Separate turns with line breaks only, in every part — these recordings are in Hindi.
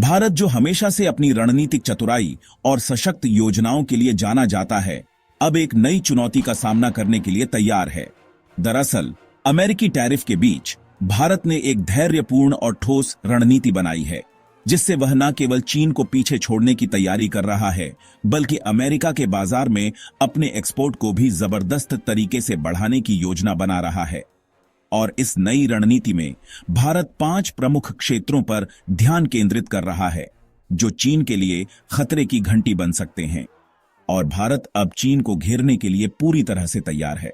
भारत जो हमेशा से अपनी रणनीतिक चतुराई और सशक्त योजनाओं के लिए जाना जाता है, अब एक नई चुनौती का सामना करने के लिए तैयार है। दरअसल अमेरिकी टैरिफ के बीच भारत ने एक धैर्यपूर्ण और ठोस रणनीति बनाई है, जिससे वह न केवल चीन को पीछे छोड़ने की तैयारी कर रहा है, बल्कि अमेरिका के बाजार में अपने एक्सपोर्ट को भी जबरदस्त तरीके से बढ़ाने की योजना बना रहा है। और इस नई रणनीति में भारत 5 प्रमुख क्षेत्रों पर ध्यान केंद्रित कर रहा है, जो चीन के लिए खतरे की घंटी बन सकते हैं। और भारत अब चीन को घेरने के लिए पूरी तरह से तैयार है।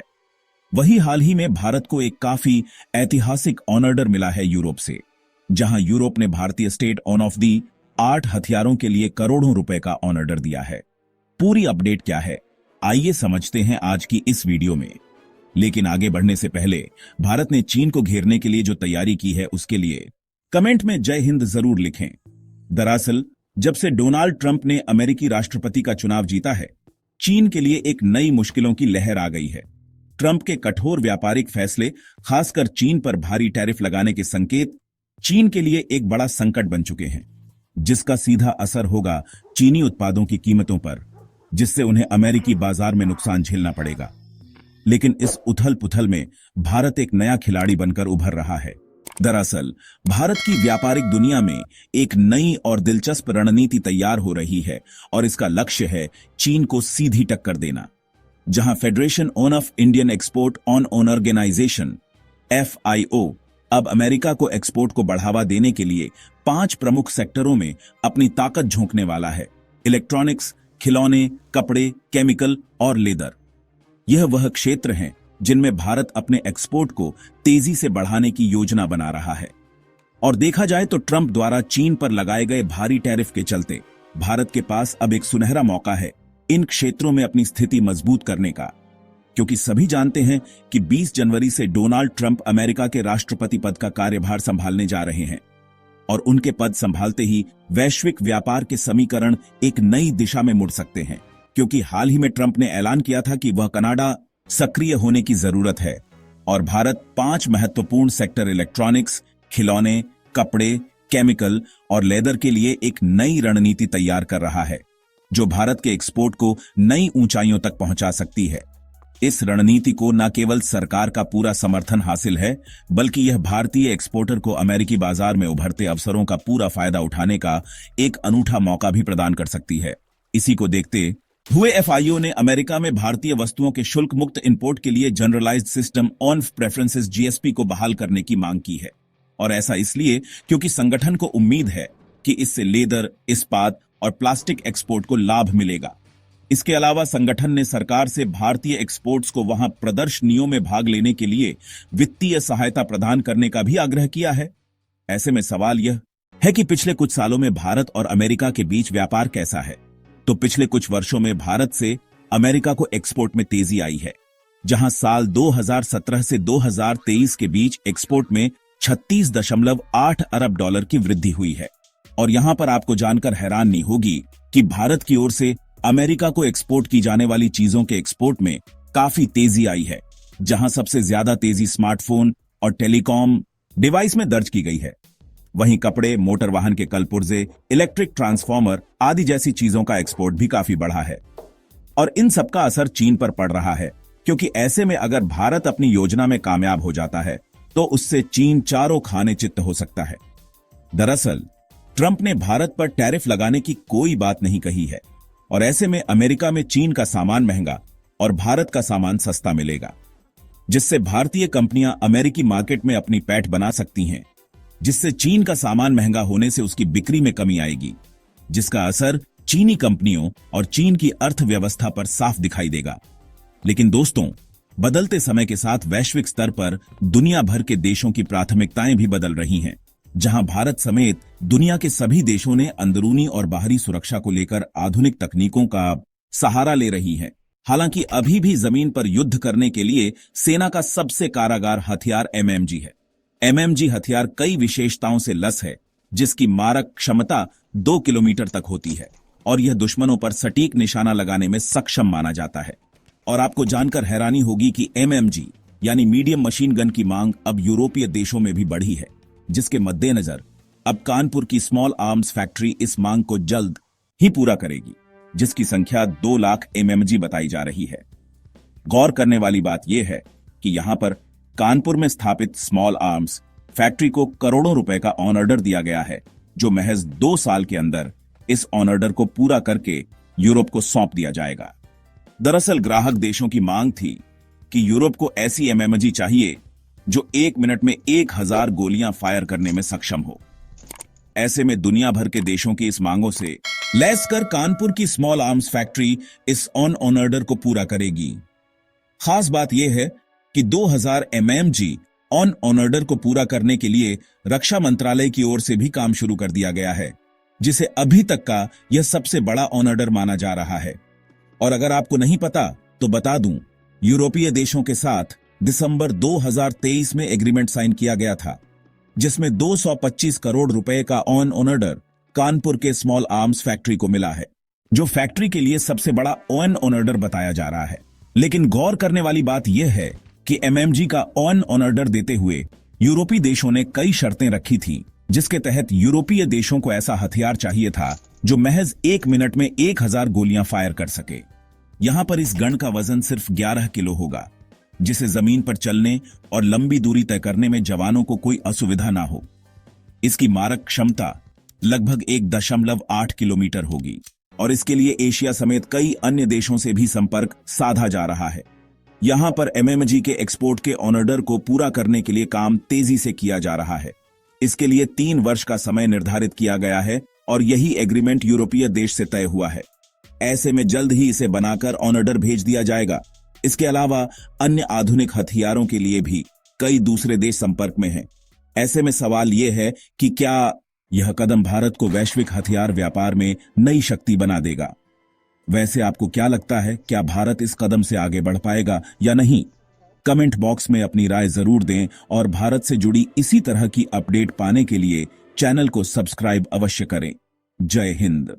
वही हाल ही में भारत को एक काफी ऐतिहासिक ऑर्डर मिला है यूरोप से, जहां यूरोप ने भारतीय स्टेट ओन ऑफ दी 8 हथियारों के लिए करोड़ों रुपए का ऑर्डर दिया है। पूरी अपडेट क्या है, आइए समझते हैं आज की इस वीडियो में। लेकिन आगे बढ़ने से पहले भारत ने चीन को घेरने के लिए जो तैयारी की है, उसके लिए कमेंट में जय हिंद जरूर लिखें। दरअसल जब से डोनाल्ड ट्रंप ने अमेरिकी राष्ट्रपति का चुनाव जीता है, चीन के लिए एक नई मुश्किलों की लहर आ गई है। ट्रंप के कठोर व्यापारिक फैसले, खासकर चीन पर भारी टैरिफ लगाने के संकेत चीन के लिए एक बड़ा संकट बन चुके हैं, जिसका सीधा असर होगा चीनी उत्पादों की कीमतों पर, जिससे उन्हें अमेरिकी बाजार में नुकसान झेलना पड़ेगा। लेकिन इस उथल पुथल में भारत एक नया खिलाड़ी बनकर उभर रहा है। दरअसल भारत की व्यापारिक दुनिया में एक नई और दिलचस्प रणनीति तैयार हो रही है, और इसका लक्ष्य है चीन को सीधी टक्कर देना। जहां federation of Indian export on organisation FIO अब अमेरिका को एक्सपोर्ट को बढ़ावा देने के लिए 5 प्रमुख सेक्टरों में अपनी ताकत झोंकने वाला है: इलेक्ट्रॉनिक्स, खिलौने, कपड़े, केमिकल और लेदर। यह वह क्षेत्र हैं जिनमें भारत अपने एक्सपोर्ट को तेजी से बढ़ाने की योजना बना रहा है। और देखा जाए तो ट्रंप द्वारा चीन पर लगाए गए भारी टैरिफ के चलते भारत के पास अब एक सुनहरा मौका है इन क्षेत्रों में अपनी स्थिति मजबूत करने का, क्योंकि सभी जानते हैं कि 20 जनवरी से डोनाल्ड ट्रंप अमेरिका के राष्ट्रपति पद का कार्यभार संभालने जा रहे हैं। और उनके पद संभालते ही वैश्विक व्यापार के समीकरण एक नई दिशा में मुड़ सकते हैं, क्योंकि हाल ही में ट्रंप ने ऐलान किया था कि वह कनाडा सक्रिय होने की जरूरत है। और भारत 5 महत्वपूर्ण सेक्टर इलेक्ट्रॉनिक्स, खिलौने, कपड़े, केमिकल और लेदर के लिए एक नई रणनीति तैयार कर रहा है, जो भारत के एक्सपोर्ट को नई ऊंचाइयों तक पहुंचा सकती है। इस रणनीति को न केवल सरकार का पूरा समर्थन हासिल है, बल्कि यह भारतीय एक्सपोर्टर को अमेरिकी बाजार में उभरते अवसरों का पूरा फायदा उठाने का एक अनूठा मौका भी प्रदान कर सकती है। इसी को देखते हुए FIO ने अमेरिका में भारतीय वस्तुओं के शुल्क मुक्त इंपोर्ट के लिए generalised system on preferences GSP को बहाल करने की मांग की है। और ऐसा इसलिए क्योंकि संगठन को उम्मीद है कि इससे लेदर, इस्पात और प्लास्टिक एक्सपोर्ट को लाभ मिलेगा। इसके अलावा संगठन ने सरकार से भारतीय एक्सपोर्ट्स को वहां प्रदर्शनियों में भाग लेने के लिए वित्तीय सहायता प्रदान करने का भी आग्रह किया है। ऐसे में सवाल यह है कि पिछले कुछ सालों में भारत और अमेरिका के बीच व्यापार कैसा है। तो पिछले कुछ वर्षों में भारत से अमेरिका को एक्सपोर्ट में तेजी आई है, जहां साल 2017 से 2023 के बीच एक्सपोर्ट में 36.8 अरब डॉलर की वृद्धि हुई है। और यहां पर आपको जानकर हैरानी होगी कि भारत की ओर से अमेरिका को एक्सपोर्ट की जाने वाली चीजों के एक्सपोर्ट में काफी तेजी आई है, जहां सबसे ज्यादा तेजी स्मार्टफोन और टेलीकॉम डिवाइस में दर्ज की गई है। वहीं कपड़े, मोटर वाहन के कलपुर्जे, इलेक्ट्रिक ट्रांसफार्मर आदि जैसी चीजों का एक्सपोर्ट भी काफी बढ़ा है। और इन सबका असर चीन पर पड़ रहा है, क्योंकि ऐसे में अगर भारत अपनी योजना में कामयाब हो जाता है, तो उससे चीन चारों खाने चित्त हो सकता है। दरअसल ट्रंप ने भारत पर टैरिफ लगाने की कोई बात नहीं कही है, और ऐसे में अमेरिका में चीन का सामान महंगा और भारत का सामान सस्ता मिलेगा, जिससे भारतीय कंपनियां अमेरिकी मार्केट में अपनी पैठ बना सकती हैं, जिससे चीन का सामान महंगा होने से उसकी बिक्री में कमी आएगी, जिसका असर चीनी कंपनियों और चीन की अर्थव्यवस्था पर साफ दिखाई देगा। लेकिन दोस्तों, बदलते समय के साथ वैश्विक स्तर पर दुनिया भर के देशों की प्राथमिकताएं भी बदल रही हैं, जहां भारत समेत दुनिया के सभी देशों ने अंदरूनी और बाहरी सुरक्षा को लेकर आधुनिक तकनीकों का सहारा ले रही हैं। हालांकि अभी भी जमीन पर युद्ध करने के लिए सेना का सबसे कारागार हथियार MMG है। MMG हथियार कई विशेषताओं से लस है, जिसकी मारक क्षमता 2 किलोमीटर तक होती है, और यह दुश्मनों पर सटीक निशाना लगाने में सक्षम माना जाता है। और आपको जानकर हैरानी होगी कि MMG यानी मीडियम मशीन गन की मांग अब यूरोपीय देशों में भी बढ़ी है, जिसके मद्देनजर अब कानपुर की स्मॉल आर्म्स फैक्ट्री इस मांग को जल्द ही पूरा करेगी, जिसकी संख्या 2 लाख एमएमजी बताई जा रही है। गौर करने वाली बात यह है कि यहां पर कानपुर में स्थापित स्मॉल आर्म्स फैक्ट्री को करोड़ों रुपए का ऑन ऑर्डर दिया गया है, जो महज 2 साल के अंदर इस ऑन ऑर्डर को पूरा करके यूरोप को सौंप दिया जाएगा। दरअसल ग्राहक देशों की मांग थी कि यूरोप को ऐसी एमएमजी चाहिए जो 1 मिनट में 1000 गोलियां फायर करने में सक्षम हो। ऐसे में दुनिया भर के देशों की इस मांगों से लैस कर कानपुर की स्मॉल आर्म्स फैक्ट्री इस ऑन ऑर्डर को पूरा करेगी। खास बात यह है कि 2000 एमएमजी ऑन ऑर्डर को पूरा करने के लिए रक्षा मंत्रालय की ओर से भी काम शुरू कर दिया गया है, जिसे अभी तक का यह सबसे बड़ा ऑन ऑर्डर माना जा रहा है। और अगर आपको नहीं पता तो बता दूं, यूरोपीय देशों के साथ दिसंबर 2023 में एग्रीमेंट साइन किया गया था, जिसमें 225 करोड़ रुपए का ऑन ऑर्डर कानपुर के स्मॉल आर्म्स फैक्ट्री को मिला है, जो फैक्ट्री के लिए सबसे बड़ा ऑन ऑर्डर बताया जा रहा है। लेकिन गौर करने वाली बात यह है कि एमएमजी का ऑन ऑर्डर देते हुए यूरोपीय देशों ने कई शर्तें रखी थी, जिसके तहत यूरोपीय देशों को ऐसा हथियार चाहिए था जो महज 1 मिनट में 1000 गोलियां फायर कर सके। यहां पर इस गन का वजन सिर्फ 11 किलो होगा, जिसे जमीन पर चलने और लंबी दूरी तय करने में जवानों को कोई असुविधा ना हो। इसकी मारक क्षमता लगभग 1.8 किलोमीटर होगी और इसके लिए एशिया समेत कई अन्य देशों से भी संपर्क साधा जा रहा है। यहां पर एमएमजी के एक्सपोर्ट के ऑर्डर को पूरा करने के लिए काम तेजी से किया जा रहा है। इसके लिए 3 वर्ष का समय निर्धारित किया गया है और यही एग्रीमेंट यूरोपीय देश से तय हुआ है। ऐसे में जल्द ही इसे बनाकर ऑर्डर भेज दिया जाएगा। इसके अलावा अन्य आधुनिक हथियारों के लिए भी कई दूसरे देश संपर्क में हैं। ऐसे में सवाल यह है कि क्या यह कदम भारत को वैश्विक हथियार व्यापार में नई शक्ति बना देगा? वैसे आपको क्या लगता है, क्या भारत इस कदम से आगे बढ़ पाएगा या नहीं? कमेंट बॉक्स में अपनी राय जरूर दें और भारत से जुड़ी इसी तरह की अपडेट पाने के लिए चैनल को सब्सक्राइब अवश्य करें। जय हिंद।